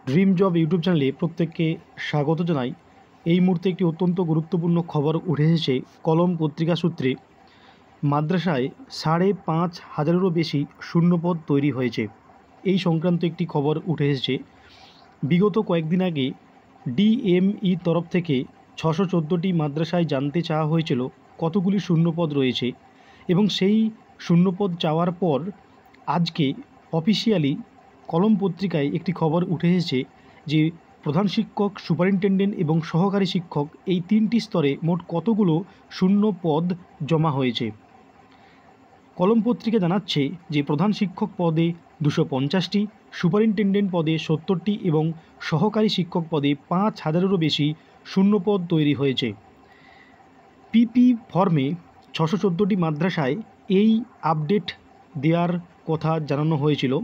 Dream job YouTube চ্যানেলে প্রত্যেককে স্বাগত জানাই। এই মুহূর্তে একটি অত্যন্ত গুরুত্বপূর্ণ খবর উঠে এসেছে কলম পত্রিকা সূত্রে। মাদ্রাসায় ৫,৫০০-এরও বেশি শূন্যপদ তৈরি হয়েছে, এই সংক্রান্ত একটি খবর উঠে এসেছে। বিগত কয়েকদিন আগে ডিএমই তরফ থেকে ৬১৪টি মাদ্রাসায় জানতে চাওয়া হয়েছিল কতগুলি শূন্যপদ রয়েছে, এবং সেই শূন্যপদ চাওয়ার পর আজকে অফিসিয়ালি কলম পত্রিকায় একটি খবর উঠে এসেছে যে প্রধান শিক্ষক, সুপারিনটেন্ডেন্ট এবং সহকারী শিক্ষক এই তিনটি স্তরে মোট কতগুলো শূন্য পদ জমা হয়েছে। কলম পত্রিকা জানাচ্ছে যে প্রধান শিক্ষক পদে 250টি, সুপারিনটেন্ডেন্ট পদে 70টি এবং সহকারী শিক্ষক পদে 5,000-এরও বেশি শূন্যপদ তৈরি হয়েছে। পিপি ফর্মে 614টি মাদ্রাসায় এই আপডেট দেওয়ার কথা জানানো হয়েছিল।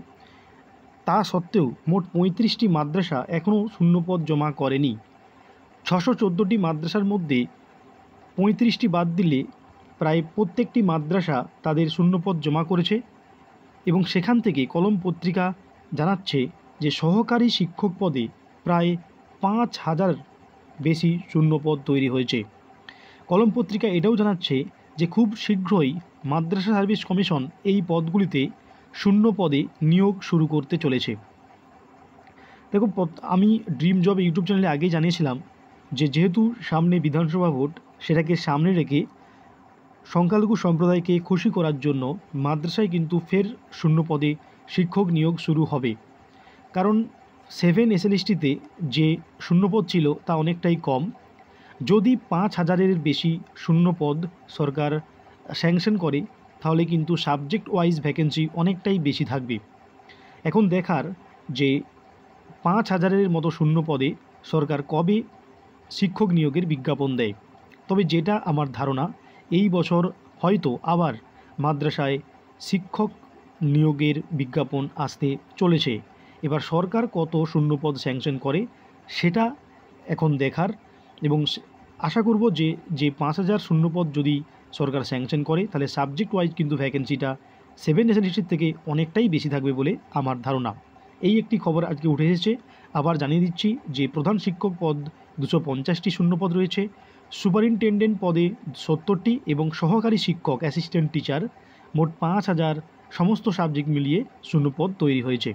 তা সত্ত্বেও মোট 35টি মাদ্রাসা এখনও শূন্যপদ জমা করেনি। 614টি মাদ্রাসার মধ্যে 35টি বাদ দিলে প্রায় প্রত্যেকটি মাদ্রাসা তাদের শূন্যপদ জমা করেছে, এবং সেখান থেকে কলম পত্রিকা জানাচ্ছে যে সহকারী শিক্ষক পদে প্রায় 5,000 বেশি শূন্যপদ তৈরি হয়েছে। কলম পত্রিকা এটাও জানাচ্ছে যে খুব শীঘ্রই মাদ্রাসা সার্ভিস কমিশন এই পদগুলিতে শূন্য পদে নিয়োগ শুরু করতে চলেছে। দেখো, আমি ড্রিম জব ইউটিউব চ্যানেলে আগেই জানিয়েছিলাম যে যেহেতু সামনে বিধানসভা ভোট, সেটাকে সামনে রেখে সংখ্যালঘু সম্প্রদায়কে খুশি করার জন্য মাদ্রাসায় কিন্তু ফের শূন্য পদে শিক্ষক নিয়োগ শুরু হবে। কারণ 7 এসএলএসটিতে যে শূন্যপদ ছিল তা অনেকটাই কম। যদি 5,000-এর বেশি শূন্যপদ সরকার স্যাংশন করে, তাহলে কিন্তু সাবজেক্ট ওয়াইজ ভ্যাকেন্সি অনেকটাই বেশি থাকবে। এখন দেখার যে 5,000-এর মতো শূন্য পদে সরকার কবে শিক্ষক নিয়োগের বিজ্ঞাপন দেয়। তবে যেটা আমার ধারণা, এই বছর হয়তো আবার মাদ্রাসায় শিক্ষক নিয়োগের বিজ্ঞাপন আসতে চলেছে। এবার সরকার কত শূন্যপদ স্যাংশন করে সেটা এখন দেখার, এবং আশা করব যে 5,000 শূন্যপদ যদি সরকার স্যাংশন করে, তাহলে সাবজেক্ট ওয়াইজ কিন্তু ভ্যাকেন্সিটা 7 এসএলএসটির থেকে অনেকটাই বেশি থাকবে বলে আমার ধারণা। এই একটি খবর আজকে উঠে এসেছে। আবার জানিয়ে দিচ্ছি যে প্রধান শিক্ষক পদ 250টি শূন্যপদ রয়েছে, সুপারিনটেন্ডেন্ট পদে 70টি এবং সহকারী শিক্ষক অ্যাসিস্ট্যান্ট টিচার মোট 5,000 সমস্ত সাবজেক্ট মিলিয়ে শূন্যপদ তৈরি হয়েছে।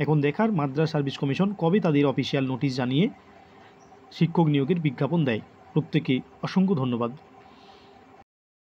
এখন দেখার মাদ্রাসা সার্ভিস কমিশন কবে তাদের অফিসিয়াল নোটিশ জানিয়ে শিক্ষক নিয়োগের বিজ্ঞাপন দেয়। প্রত্যেকে অসংখ্য ধন্যবাদ।